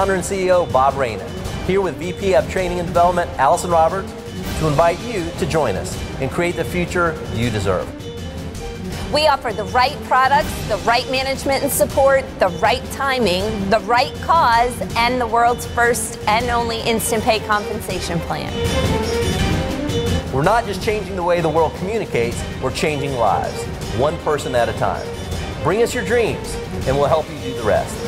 founder and CEO Bob Raina, here with VP of Training and Development Allison Roberts, to invite you to join us and create the future you deserve. We offer the right products, the right management and support, the right timing, the right cause, and the world's first and only instant pay compensation plan. We're not just changing the way the world communicates, we're changing lives, one person at a time. Bring us your dreams, and we'll help you do the rest.